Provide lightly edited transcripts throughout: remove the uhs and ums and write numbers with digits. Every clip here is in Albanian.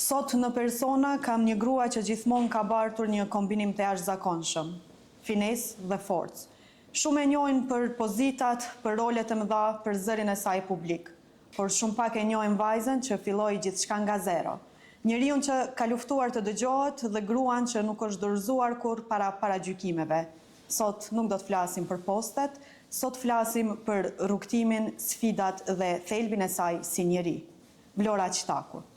Sot në persona kam një grua që gjithmonë ka bartur një kombinim të jashtëzakonshëm, finesë dhe forcë. Shumë e njohin për pozitat, për rolet e mëdha, për zërin e saj publik, por shumë pak e njohin vajzën që filloi gjithçka nga zero. Njeriun që ka luftuar të dëgjohet dhe gruan që nuk është dorëzuar kur para gjykimeve. Sot nuk do të flasim për postet, sot flasim për rrugtimin, sfidat dhe thelbin e saj si njeri. Vlora Qtaku.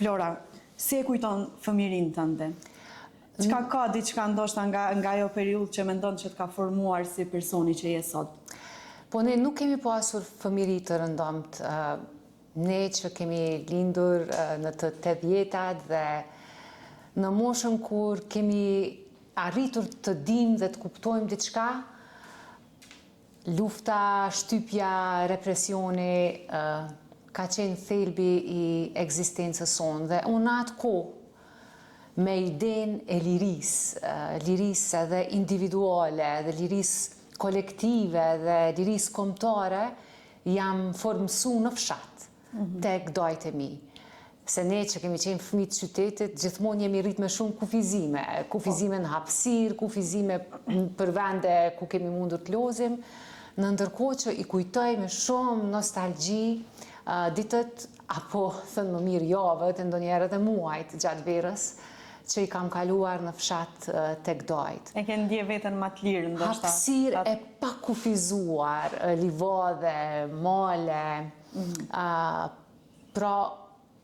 Vlora, si e kujton fëmijërinë tënde? Çka ka diçka ndoshta nga ajo periudhë që mendon që të ka formuar si personi që je sot? Po ne nuk kemi pasur fëmijëri të rëndomt. Ne që kemi lindur në të 80-tat dhe në moshën kur kemi arritur të dim dhe të kuptojmë diçka, lufta, shtypja, represioni ka qenë thelbi i ekzistencës sonë. Dhe unë atë kohë, me idenë e lirisë edhe individuale, dhe lirisë kolektive dhe lirisë kombëtare, jam formësu në fshat, tek dajt e mi. Se ne që kemi qenë fëmijë të qytetit, gjithmonë jemi rrit me shumë kufizime në hapësirë, kufizime për vende ku kemi mundur të lozim, në ndërkohë që i kujtoj me shumë nostalgji ditët, apo thënë më mirë javët, e ndonjëherë edhe muajt gjatë verës, që i kam kaluar në fshat tek dajt. E ke ndje veten më të lirë, ndoshta? Hapësirë e pa kufizuar, livadhe, male, pra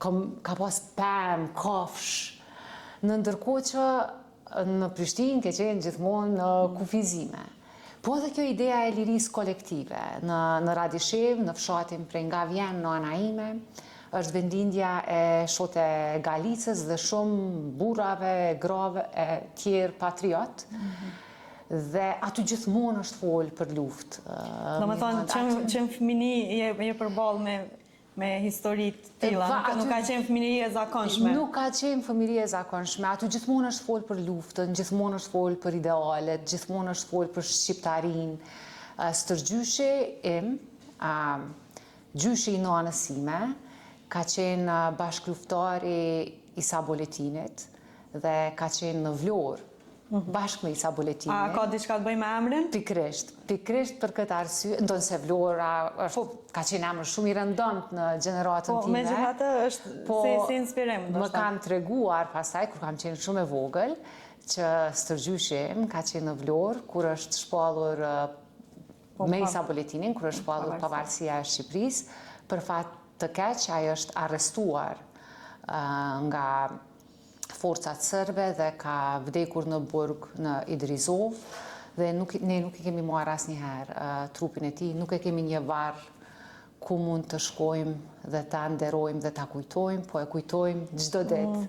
ka pas pemë, kafsh, në ndërkohë që në Prishtinë ke qenë gjithmonë në kufizime. Po edhe kjo idea e lirisë kolektive, në Radishev, në fshatin prej nga Vjen, në ana ime, është vendindja e shote Galicës dhe shumë burrave, grave e tjerë patriot, dhe aty gjithmonë është folë për luftë. Do me thonë, që në fëmini je përballë me historitë tilla, nuk ka qenë fëmijëri e zakonshme. Nuk ka qenë fëmijëri e zakonshme, aty gjithmonë është folë për luftën, gjithmonë është folë për idealet, gjithmonë është folë për shqiptarinë. Stërgjyshi im, gjyshi i nanës sime, ka qenë bashkëluftari i Isa Boletinit dhe ka qenë në Vlorë, bashkë me Isa Boletinin. A ka diçka të bëjë me emrin? Pikrisht për këtë arsye, ndonë se Vlora ka qenë emër shumë i rëndomt në gjeneratën time. Po, megjithatë është si inspirim. Më kanë treguar pastaj, kur kam qenë shumë e vogël, që stërgjyshi im ka qenë në Vlorë, kur është shpallur me Isa Boletinin, kur është shpallur pavarësia e Shqipërisë, për fat të keq, ai është arrestuar nga forcat sërbe dhe ka vdekur në burg në Idrizov, dhe ne nuk i kemi marrë asnjëherë trupin e tij, nuk e kemi një varr ku mund të shkojmë dhe ta nderojmë dhe ta kujtojmë, po e kujtojmë çdo ditë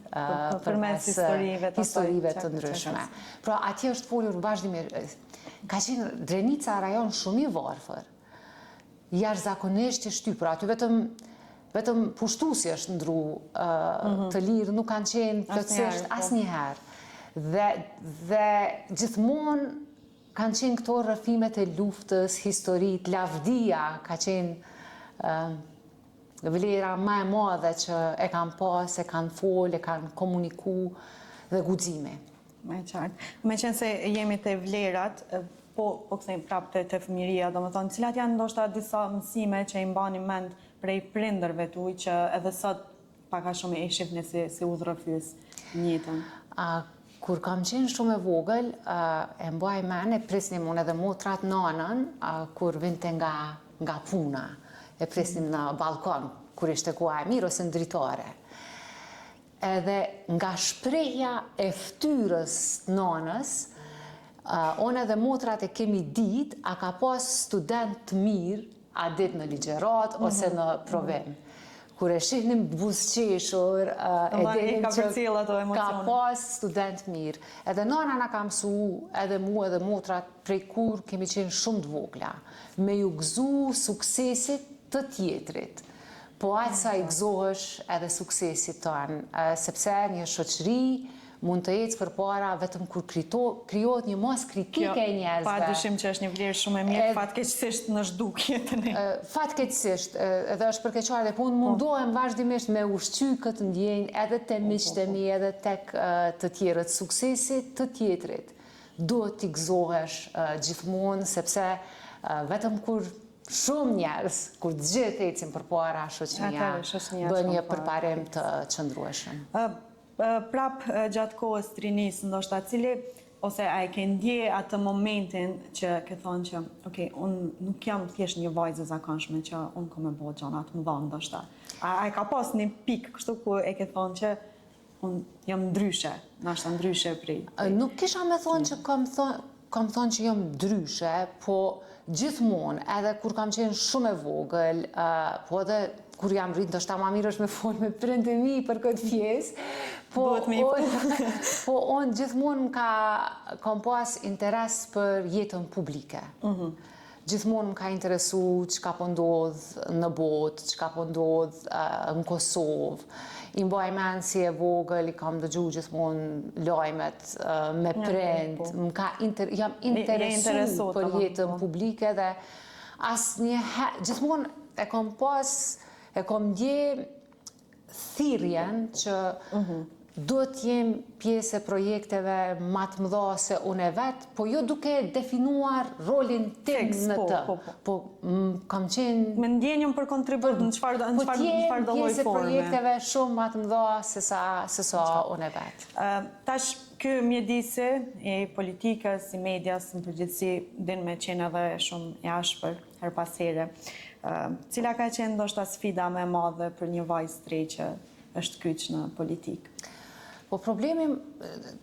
përmes historive të ndryshme. Pra atje është folur vazhdimisht. Ka qenë Drenica rajon shumë i varfër, jashtëzakonisht i shtypur, aty vetëm pushtuesi është ndru të lirë, nuk kanë qenë plotësisht asnjëherë. Dhe gjithmonë kanë qenë këto rrëfimet e luftës, historitë, lavdia ka qenë vlera më e madhe që e kanë pas, e kanë folë, e kanë komuniku dhe guximi. Me qartë. Me qenë se jemi të vlerat, po kthejmë prapë të fëmijëria, do me thonë, cilat janë ndoshta disa mësime që i mbani mend prej prindërve tuaj që edhe sot pak a shumë e shihni si udhërrëfyes në jetën? Kur kam qenë shumë e vogël, e mbaj mend, e prisnim unë edhe motrat nanën, kur vinte nga puna, e prisnim në balkon, kur ishte koha e mirë ose në dritare. Edhe nga shprehja e ftyrës nanës, unë edhe motrat e kemi ditë a ka pas student të mirë, a ditë në ligjerat ose në provim. Kur e shihnim buzëqeshur, e dinim që ka pas student mirë. Edhe nana na ka mësu, edhe mu edhe motrat, prej kur kemi qenë shumë të vogla, me ju gëzu suksesit të tjetrit. Po aq sa i gëzohesh edhe suksesit tonë, sepse një shoqëri mund të ecë përpara vetëm kur krijohet një masë kritike e njerëzve. Pa dyshim që është një vlerë shumë e mirë, fatkeqësisht në zhdukje të ne. Fatkeqësisht, edhe është përkeqare dhe punë, mundohem vazhdimisht me ushqy këtë ndjenjë edhe te miqtë e mi, edhe tek të tjerët. Suksesi të tjetrit duhet t'i gëzohesh gjithmonë, sepse vetëm kur shumë njerëz, kur të gjithë ecin përpara, shoqënia bën një përparim të qëndrueshëm. Prap gjatë kohës të rinisë, ndoshta cili, ose a e ke ndje atë momentin që ke thonë që, okej, unë nuk jam thjesht një vajzë e zakonshme që unë kom e bo gjonat më dhonë, ndoshta. A e ka pas një pikë kështu ku e ke thonë që unë jam ndryshe, ndoshta ndryshe prej. Nuk kisha me thonë që kam thonë që jam ndryshe, po gjithmonë, edhe kur kam qenë shumë e vogël, po edhe kur jam rritë, ndoshta ma mirë është me folë me prindin mi për këtë pjesë, po unë gjithmonë kam pas interes për jetën publike. Gjithmonë më ka interesu çka po ndodh në botë, çka po ndodh në Kosovë. I mbaj mend si e vogël, i kam dëgju gjithmonë lajmet me prind, jam interesu për jetën publike dhe asnjëherë, gjithmonë e kam ndje thirrjen që duhet jem pjesë e projekteve ma të mëdha se unë e vetë, po jo duke definuar rolin tim në të. Po kam qenë... Me ndjenjëm për kontribut në qëfar do lloj forme. Po t'jem pjesë e projekteve shumë ma të mëdha se sa unë e vetë. Tash, ky mjedisi i politikës, i medias, në përgjithësi, din me qenë edhe shumë i ashpër, her pas here. Cila ka qenë ndoshta sfida më e madhe për një vajzë të re që është kyç në politikë? Po problemi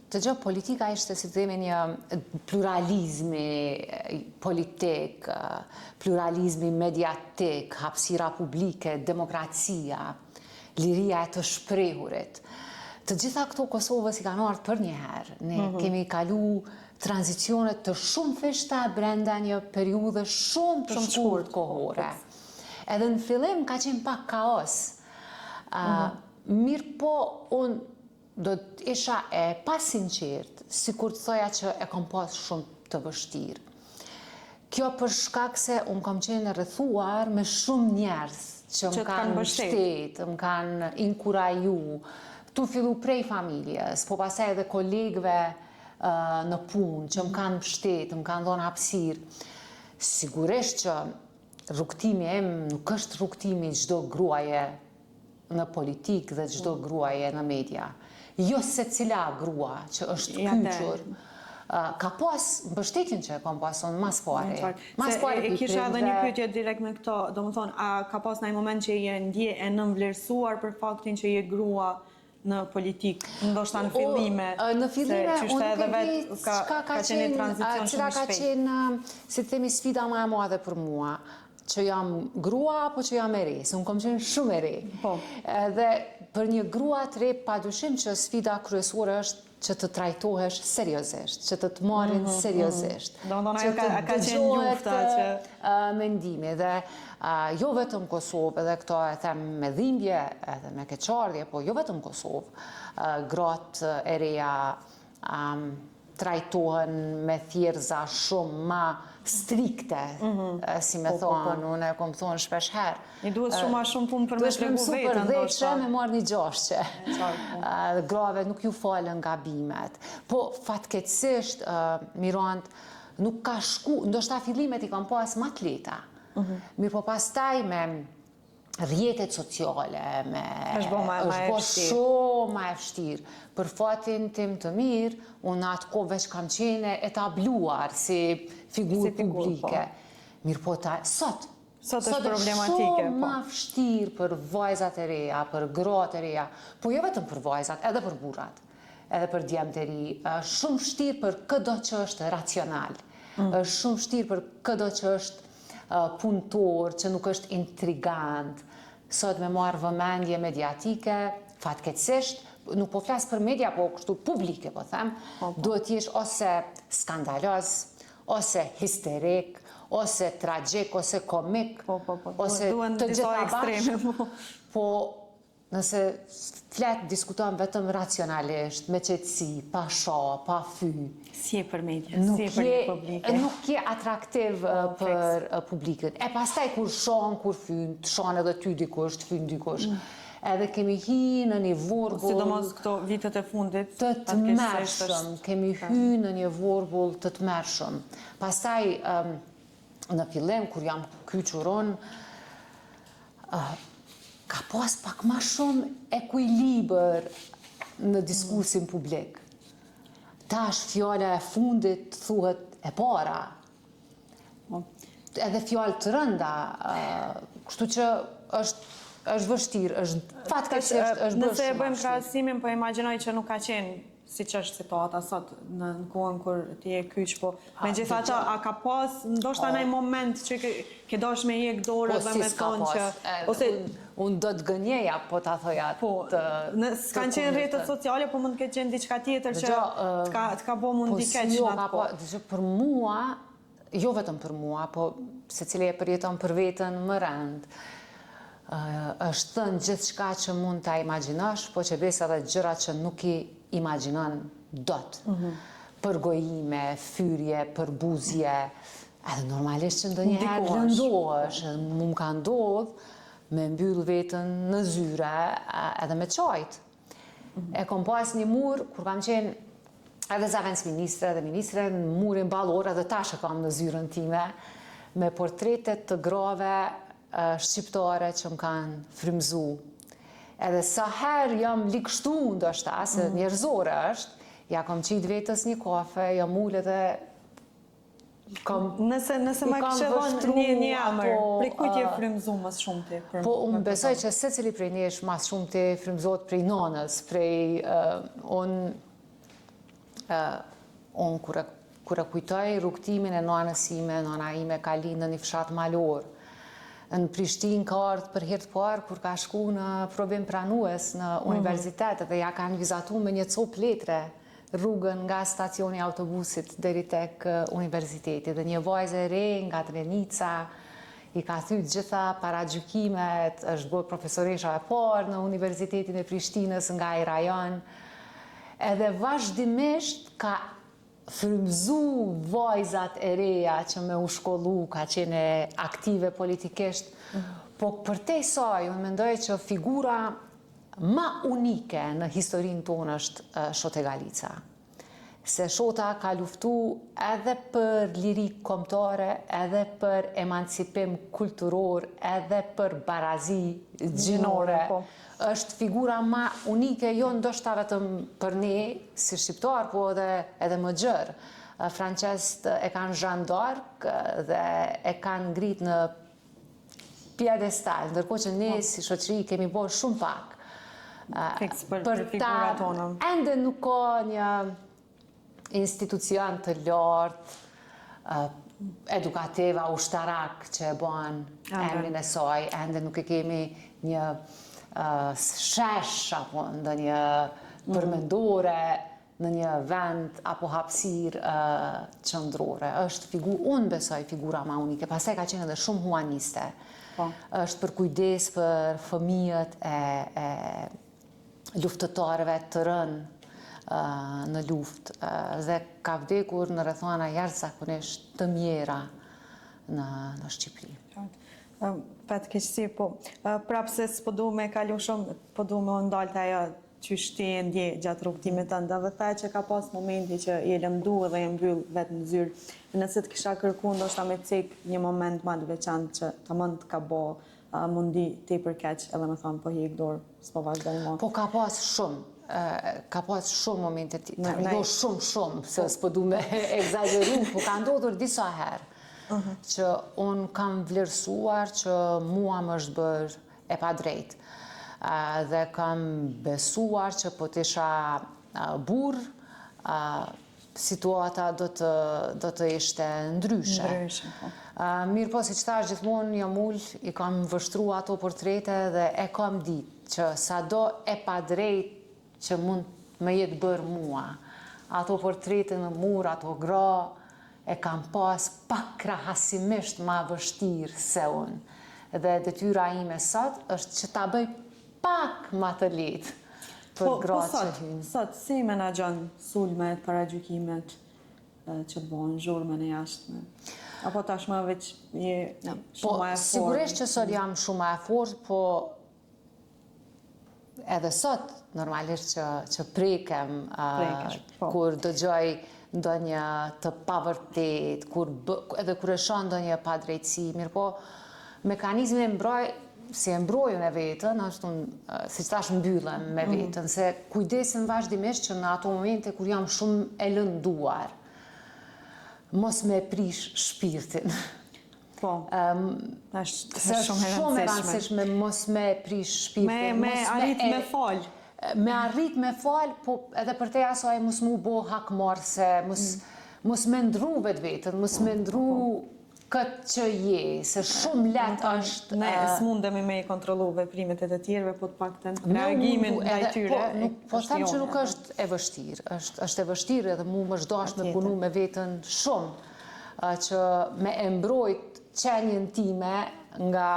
të gjë politika ishte, si të themi, një pluralizmi politik, pluralizmi mediatik, hapësira publike, demokracia, liria e të shprehurit. Të gjitha këto Kosovës i kanë ardhur për një herë. Ne kemi kalu tranzicionet të shumë thjeshta brenda një periudhe shumë të shkurt kohore. Edhe në fillim ka qenë pak kaos. Mirë po, unë do të isha e pasinqert, sikur të thoja që e kam pas shumë të vështirë. Kjo për shkak se unë kam qenë rrethuar me shumë njerëz që më kanë mbështetur, më kanë inkuraju, tu fillu prej familjes, po pastaj edhe kolegëve në punë që më kanë mbështetur, më kanë dhënë hapësirë. Sigurisht që rrugtimi im nuk është rrugtimi çdo gruaje në politikë dhe çdo gruaje në media. Jo se cila grua që është kyçur, ka pas mbështetjen që e kam pason mas pare. E kisha edhe një pyetje direkt me këto, do më thonë, a ka pas në një moment që je ndje e nënvlerësuar për faktin që je grua në politikë, ndoshta në fillime? Në fillime, unë nuk e di ka qenë një tranzicion cila shumë ka qenë, si të themi, sfida më e madhe për mua, që jam grua apo që jam e re, se unë kam qenë shumë e re. Dhe për një grua të re, padyshim që sfida kryesore është që të trajtohesh seriozisht, që të marrin seriozisht. Që të dëgjohet mendimi. Dhe jo vetëm Kosovë, edhe këto e them me dhimbje, edhe me keqardhje, po jo vetëm Kosovë, gratë e reja trajtohen me thjerza shumë ma strikte, si me thonë, unë e kom thonë shpesh herë. I duhet shumë ma shumë punë për me tregu vetën, ndoshta. Me marrë një gjashqe. Grave nuk ju falën gabimet. Po, fatkeqësisht, Mirand, nuk ka shku, ndoshta fillimet i kam pas më të lehta. Mirë po pastaj me rrjetet sociale, është bo shumë ma e vështirë. Për fatin tim të mirë, unë atë kohë veç kam qene etabluar si figurë publike. Mirë po sot është problematike. Shumë ma vështirë për vajzat e reja, për gratë e reja, po jo vetëm për vajzat, edhe për burrat, edhe për djemtë e ri. Shumë vështirë për këdo që është racional. Shumë vështirë për këdo që është punëtor, që nuk është intrigant. Sot me marrë vëmendje mediatike, fatkeqësisht, nuk po flasë për media, po kështu publike, po them, duhet jesh ose skandaloz, ose histerik, ose tragjik, ose komik, ose të gjitha bashkë. Po nëse flet diskuton vetëm racionalisht, me qetësi, pa shoh, pa fy, Si e për media, si e për një publike. nuk je atraktiv për publikën. E pastaj kur shohën, kur fyn, të shohën edhe ty dikush, të fyn dikush. Edhe kemi hy në një vorbull... Sidomos këto vitet e fundit. Të tmerrshëm, kemi hy në një vorbull të tmerrshëm. Pastaj, në fillim, kur jam kyçuron, ka pas pak ma shumë ekuilibër në diskursin publik. Tash fjala e fundit thuhet e para. Edhe fjalë të rënda, kështu që është vështirë, është fatkeqësisht është bërë. Nëse e bëjmë krahasimin, po imagjinoj që nuk ka qenë siç është situata sot në kohën kur ti je kyç, po megjithatë a ka pas ndoshta në një moment që ke dosh me jek dorë dhe me thonë që ose unë do të gënjeja, po ta thoja po s'kan qenë rrjetet sociale, po mund të ketë qenë diçka tjetër që të ka bë mundi keq në atë. Për mua, jo vetëm për mua, po secili e përjeton për veten më rënd. Është thënë gjithçka që mund ta imagjinosh, po që besa edhe gjëra që nuk i imagjinon dot. Për gojime, fyrje, për buzje, edhe normalisht që ndonjëherë lëndohesh, mu më ka ndodhur me mbyll veten në zyre edhe me çajt. E kom pas një mur kur kam qenë edhe zavendës ministre dhe ministre në murin ballor, edhe tash e kam në zyrën time me portretet të grave shqiptare që më kanë frymzu. Edhe sa herë jam likështu ndoshta, se njerëzore është, ja kam qit vetës një kafe, jam ullë edhe Nëse ma kështë dhënë një emër, prej kujt je frymzu më shumë ti? Po, unë besoj që secili prej nesh më shumë ti frymzohet prej nanës, prej unë kur e kujtoj rrugtimin e nanës ime, nana ime ka linë në një fshat malor. Në Prishtinë ka ardhur për herë të parë kur ka shku në provim pranues në universitet dhe ja kanë vizatu me një copë letre rrugën nga stacioni autobusit deri tek universiteti. Dhe një vajzë e re nga Drenica i ka thyt gjitha paragjykimet, është bërë profesoresha e parë në Universitetin e Prishtinës nga ai rajon. Edhe vazhdimisht ka frymzu vajzat e reja që me u shkollu, ka qene aktive politikisht, po për te saj, unë mendoj që figura ma unike në historinë tonë është Shote Galica. Se Shota ka luftu edhe për lirik kombëtare, edhe për emancipim kulturor, edhe për barazi gjinore. Është figura ma unike, jo ndoshta vetëm për ne, si shqiptar, po edhe më gjërë. Francesht e kanë Jeanne d'Arc dhe e kanë ngrit në piedestal, ndërkohë që ne si shoqëri kemi bërë shumë pak. Për figura tonë. Ende nuk ka një institucion të lartë, edukativa, ushtarak që e bën emrin e saj, ende nuk e kemi një shesh apo ndonjë përmendore në një vend apo hapësirë qendrore. Është figurë, unë besoj figura ma unike, pastaj ka qenë edhe shumë humaniste. Është për kujdes për fëmijët e luftëtarëve të rënë në luftë dhe ka vdekur në rrethana jashtëzakonisht të mjera në Shqipëri. Pat keqësi, po. Prapë se s'po du me kalu shumë, po du me ndalë të ajo që shti e ndje gjatë rrugtimit të nda, dhe tha që ka pas momenti që je lëmdu dhe je mbyll vetë në zyrë. Nëse të kisha kërku, ndoshta me cek një moment ma të veçantë që të mund të ka bo mundi të i përkeq, edhe me thonë, po hik dorë, s'po vazhdoj mo. Po ka pas shumë. Ka pas shumë momente jo shumë, se s'po du me egzageru, po ka ndodhur disa herë që unë kam vlerësuar që mua më është bërë e pa drejt. Dhe kam besuar që po t'isha burr, situata do të ishte ndryshe. Mirë po, si që thash gjithmonë jam ullë, i kam vështru ato portrete dhe e kam ditë që sado e pa drejt që mund me jetë bërë mua. Ato portrete në mur, ato gra, e kam pas pak krahasimisht ma vështirë se unë. Dhe detyra ime sot është që ta bëj pak ma të lehtë për gratë që hynë. Sot, si menaxhon sulmet, paragjykimet që bëhen, zhurmën e jashtme? Apo tashmë veç je shumë më e fortë? Sigurisht që sot jam shumë më e fortë, po edhe sot normalisht që prekem kur dëgjoj ndonjë të pavërtet, edhe kur e shoh ndonjë padrejtësi, mirë po mekanizmi si e mbrojën e vetën, është si tash mbyllem me vetën, se kujdesem vazhdimisht që në ato momente kur jam shumë e lënduar, mos me prish shpirtin. Po, është shumë e rëndësishme mos me prish shpirtin. Me arrit me fal. Me arrit me fal, po edhe për te asaj mos mu bo hakmarrse, mos me ndru vetën, mos me ndru këtë që je, se shumë letë është... Ne s'mundemi me i kontrollu veprimet e të tjerëve, po të paktën reagimin ndaj tyre. Po them që nuk është e vështirë, është e vështirë edhe mu më shdash me punu me vetën shumë, që me e mbrojt qenjen time nga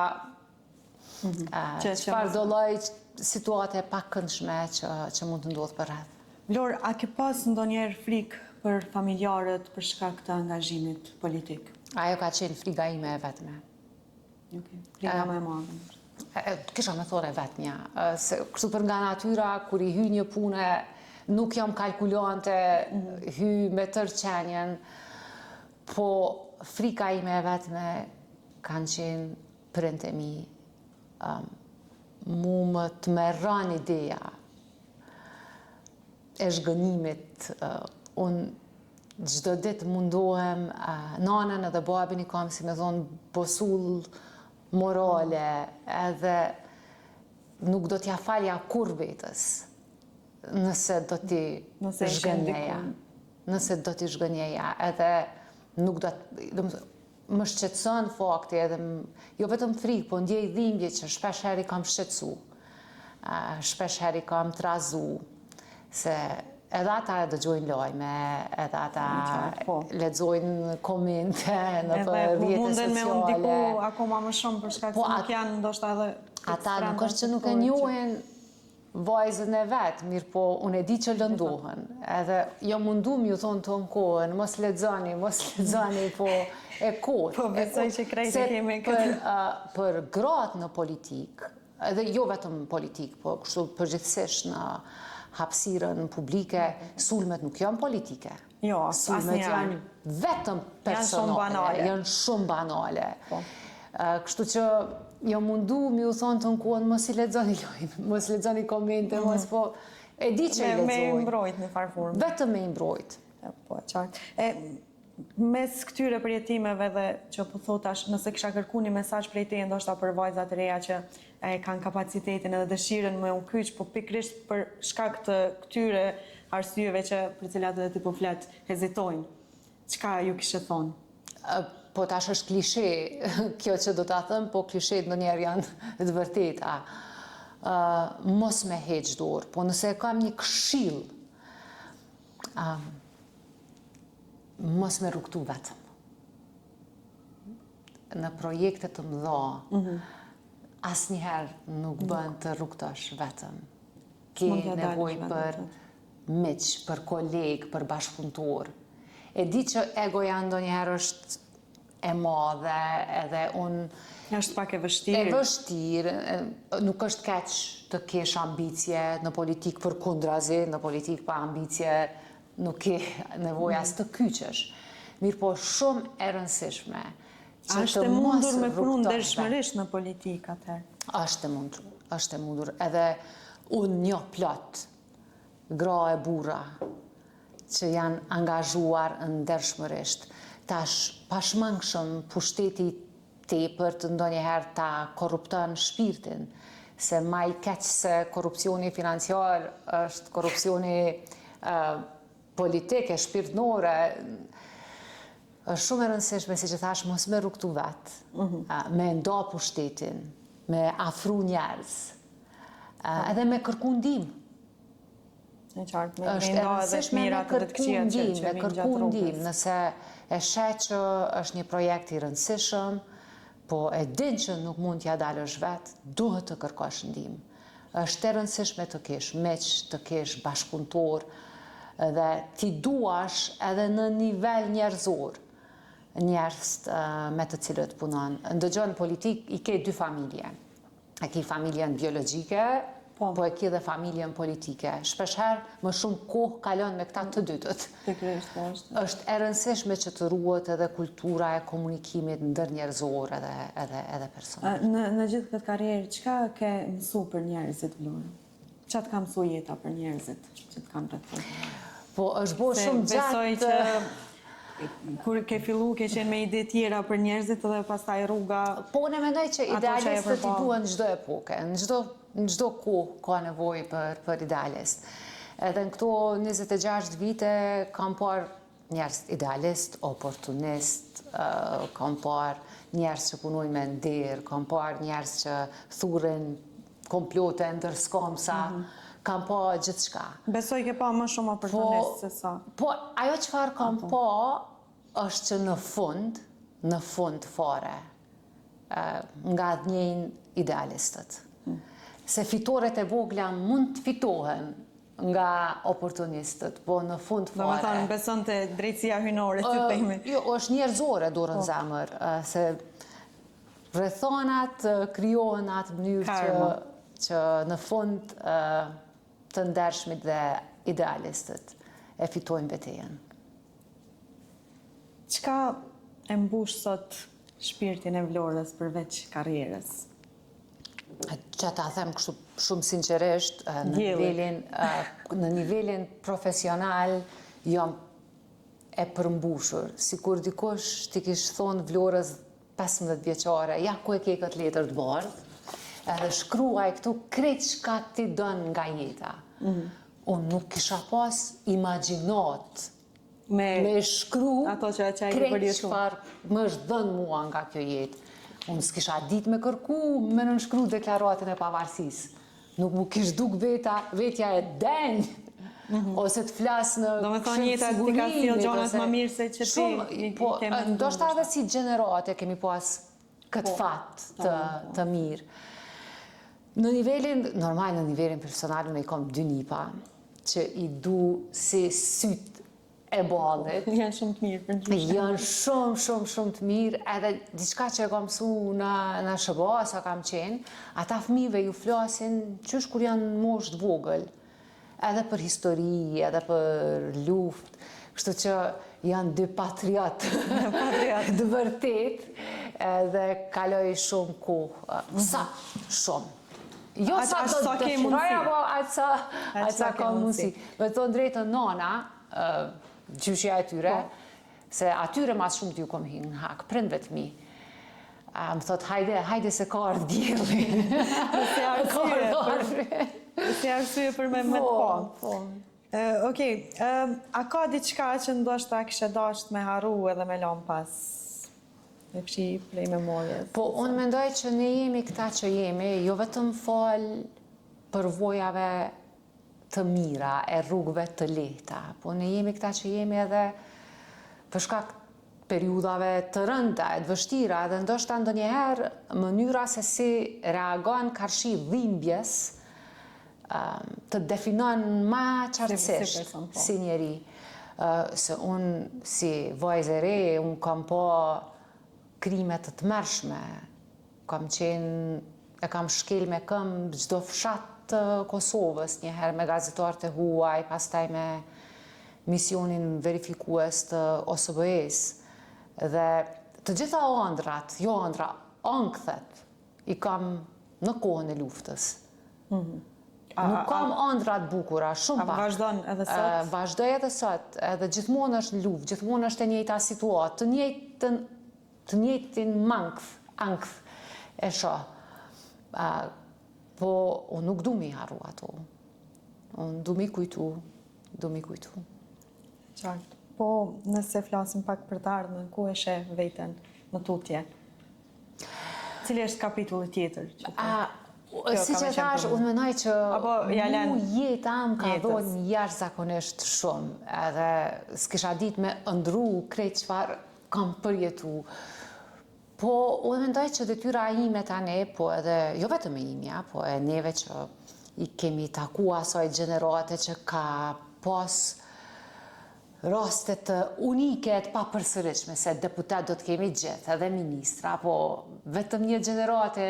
çfarë do lloj situate pak këndshme që mund të ndodhë për rreth. Vlorë, a ke pas ndonjëherë frikë për familjarët për shkak të angazhimit politik? Ajo ka qenë friga ime e vetme. Friga më e madhe. Kisha me thore vetmja. Kështu për nga natyra, kur i hy një pune, nuk jam kalkulante, hy me tërë qenjen, po frika ime e vetme kanë qenë prindë e mi. Mu më të merran ideja e zhgënimit. Unë çdo ditë mundohem, nanën edhe babin i kam si me thonë bosull morale, edhe nuk do t'ja falja kur vetës, nëse do t'i zhgënjeja. Nëse do t'i zhgënjeja, edhe nuk do më shqetëson fakti, edhe jo vetëm frikë, po ndjej dhimbje që shpesh heri kam shqetësu, shpesh heri kam trazu, se edhe ata dëgjojnë lajme, edhe ata lexojnë komente në për rrjetet sociale. Munden me unë diku akoma më shumë për shkak se nuk janë ndoshta edhe... Ata nuk është që nuk e njohin vajzën e vetë, mirë po unë e di që lëndohen. Edhe jo mundu m'ju thonë tonë kohën, mos lexoni, po e kohë. Po besoj që krejtë kemi këtë. Për gratë në politikë, edhe jo vetëm politikë, po kështu përgjithsisht në hapësirën publike, sulmet nuk janë politike. Jo, sulmet janë vetëm personale, janë shumë banale. Kështu që jo mundu mi u thonë të në kohën, mos i lexoni lojnë, mos lexoni komente, mos po... E di që i lexojnë. Me i mbrojt në farformë. Vetëm me i mbrojt. Po, qartë. Mes këtyre përjetimeve dhe që po thotash, nëse kisha kërku një mesazh prej teje, ndoshta për vajzat e reja që kanë kapacitetin edhe dëshirën me u kyç, po pikrisht për shkak të këtyre arsyeve që për cilat edhe ti po flet, hezitojnë. Çka ju kishe thonë? Po tash është klishe, kjo që do ta them, po klishet ndonjëherë janë të vërteta. Mos me heq dorë, po nëse kam një këshill, mos me rrugtu vetëm. Në projekte të mëdha, asnjëherë nuk bën të rrugtosh vetëm. Ke nevojë për miq, për koleg, për bashkëpunëtor. E di që egoja ndonjëherë është e madhe, edhe unë... është pak e vështirë. E vështirë, nuk është keq të kesh ambicje në politikë për kundrazi, në politikë pa ambicje, nuk ke nevojë as të kyçesh. Mirë po shumë e rëndësishme. Është e mundur me punu ndershmërisht në politikë atëherë? Është e mundur. Edhe unë njoh plot gra e burra që janë angazhuar ndershmërisht. Tash pashmangshëm pushteti tepër të ndonjëherë ta korrupton shpirtin, se ma i keq se korrupsioni financiar është korrupsioni politike, shpirtnore, është shumë e rëndësishme, si që thash, mos me rrugtu vetë, me nda pushtetin, me afru njerëz, edhe me kërku ndihmë. Është e rëndësishme me kërku ndihmë, nëse e sheh që është një projekt i rëndësishëm, po e din që nuk mund t'ja dalësh vetë, duhet të kërkosh ndihmë. është e rëndësishme të kesh meq, të kesh bashkëpunëtor dhe ti duash edhe në nivel njerëzor njerëz me të cilët punon. Ndëgjon politik i ke dy familje. E ke familjen biologjike, po e ke dhe familjen politike. Shpeshherë më shumë kohë kalon me këta të dytët. Është e rëndësishme që të ruhet edhe kultura e komunikimit ndërnjerëzor edhe personal. Në gjithë këtë karrierë, çka ke mësu për njerëzit, Vlora? Çka të ka mësu jeta për njerëzit që të kanë rreth? Po është bërë shumë gjatë. Besoj që kur ke fillu, ke qenë me ide tjera për njerëzit dhe pastaj rruga... Po, unë mendoj që idealistët i duhen në çdo epoke, në çdo kohë ka nevojë për idealist. Edhe në këto 26 vite kam parë njerëz idealist, oportunist, kam parë njerëz që punojnë me nder, kam parë njerëz që thurrin komplote ndër skomsa, kam pa gjithçka. Besoj ke pa më shumë oportunist se sa. Po, ajo çfarë kam pa është që në fund fare, nga dhënjejnë idealistët. Se fitoret e vogla mund të fitohen nga oportunistët, po në fund fare... Do me thonë, beson të drejtësia hynore, të themi. Jo, është njerëzore dorën zemër, se rrethonat krijohen atë mënyrë që në fund të ndershmit dhe idealistët e fitojnë betejën. Çka e mbush sot shpirtin e Vlorës përveç karrierës? Që ta them kështu shumë sinqerisht, në nivelin profesional jam e përmbushur. Sikur dikush ti kish thonë Vlorës 15 vjeçare, ja ku e ke këtë letër të bardhë, edhe shkruaj këtu krejt çka ti don nga jeta. Unë nuk kisha pas imagjinat me shkru krejt çfarë më është dhënë mua nga kjo jetë. Unë s'kisha ditë me kërku me nënshkru deklaratën e pavarësisë. Nuk mu kish duk vetja e denjë, ose të flasë në do me thonë jeta ti ka sjellë gjonat më mirë se që ti ke menduar. Ndoshta edhe si gjenerate kemi pas këtë fat të mirë. Në nivelin personal, unë i kam 2 nipa, që i du si syt e ballit. Janë shumë të mirë për ndryshe. Janë shumë të mirë, edhe diçka që e kam mësu në SHBA, sa kam qenë, ata fëmijëve ju flasin qysh kur janë moshë të vogël, edhe për histori, edhe për luftë, kështu që janë 2 patriot, dë vërtet, edhe kaloj shumë kohë, sa shumë. Jo sa do të dëshiroj, apo aq sa ka mundësi. Me thonë drejtën nana, gjyshja e tyre, se atyre mas shumë t'ju kom hinë në hak, prindve të mi. Më thot, hajde se ka ardhë djeli. Si arsye për me të po. Okej, a ka diçka që ndoshta kishe dasht me harru edhe me lom pas? Me fshi prej memorjes. Po, unë mendoj që ne jemi këta që jemi, jo vetëm fal përvojave të mira, e rrugëve të lehta, po ne jemi këta që jemi edhe për shkak periudhave të rënda, të vështira, dhe ndoshta ndonjëherë mënyra se si reagon karshi dhimbjes të definon ma qartësisht si njeri. Se unë si vajzë e re, unë kam pa krimet të mërshme, e kam shkel me këmbë çdo fshat të Kosovës, njëherë me gazetarët e huaj, pastaj me misionin verifikues të OSBE-s. Dhe të gjitha ëndrat, ënkthet, i kam në kohën e luftës. Nuk kam ëndrat bukura, shumë pak. A vazhdon edhe sot? Vazhdoj edhe sot, edhe gjithmonë është në luftë, gjithmonë është e njëjta situatë, të njëjtin ankth e shoh. Po, unë nuk du mi harru ato. Unë du mi kujtu. Qartë. Po, nëse flasim pak për të ardhmen, ku e sheh veten në tutje? Cili është kapitulli tjetër? Si që thash, unë menoj që mu jeta më ka dhënë jashtëzakonisht shumë, edhe s'kisha ditë me ëndru krejt çfarë kam përjetu. Po, unë mendoj që detyra ime tani, po edhe, jo vetëm e imja, po e neve që i kemi taku asaj gjenerate që ka pas rastet të unike të papërsëritshme, se deputat do të kemi gjithë, edhe ministra, po vetëm një gjenerate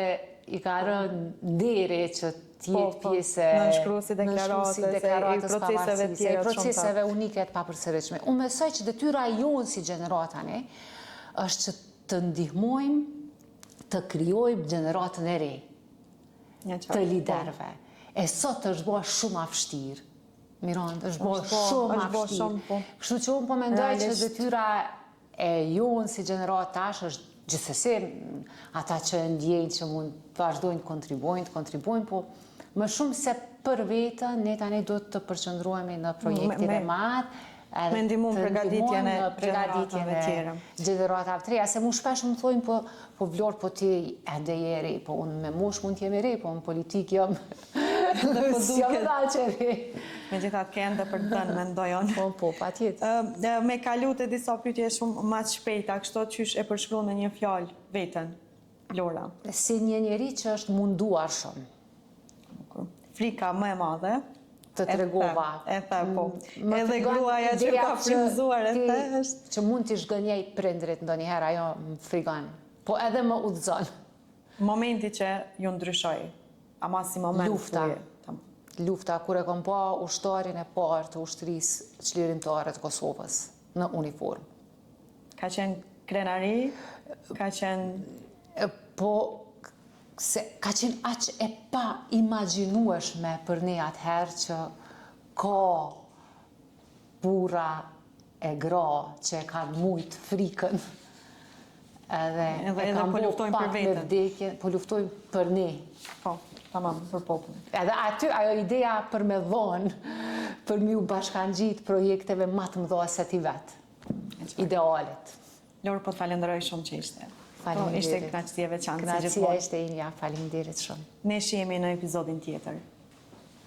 i ka rënë nderi që t'jetë pjesë në nënshkruesi deklaratës pavarësisë, e proceseve unike të papërsëritshme. Unë besoj që detyra jonë si gjeneratane është që të ndihmojmë të krijojmë gjeneratën e re të liderëve. E sot është bërë shumë vështirë. Mirand, është bërë shumë vështirë. Kështu që unë po mendoj që detyra e jonë si gjeneratë tash është gjithsesi ata që ndjejnë që mund të vazhdojnë të kontribuojnë, po më shumë se për vetën, ne tani do të përqendrohemi në projektin e madh, me ndihmon përgatitjen e gjeneratave të reja, se mu shpesh më thojnë po Vlorë, po ti ende je re, po unë me mosh mund t'jem e re, po në politik jam në pozicion që re. Megjithatë ke ende për të dënë, mendoj unë. Po, patjetër. Me kalu të disa pyetje shumë më të shpejta, kështu qysh e përshkruan me një fjalë veten, Lora? Si një njeri që është munduar shumë. Frika më e madhe të tregova. E the, po. Edhe gruaja që ka frymzuar, është që mund t'i shgënjej prindrit ndonjëherë, ajo më frigon. Po edhe më udhëzon. Momenti që ju ndryshoi, ama si moment Lufta, kur e kom pa ushtarin e parë të ushtrisë çlirimtare të Kosovës në uniformë. Ka qenë krenari, ka qenë... Po, ka qenë aq e pa imagjinueshme për ne atëherë që ka burra e gra që e kanë mujt frikën edhe po luftojnë për vetën. Po luftojnë për ne. Po, tamam, për popullin. Edhe aty ajo ideja për me dhonë, për mi u bashkangjit projekteve më të mëdha se ti vetë. Idealet. Lorë, po të falenderoj shumë që ishte. Faleminderit. Ishte knaqësi e veçantë. Knaqësia ishte imja, faleminderit shumë. Ne shihemi në episodin tjetër.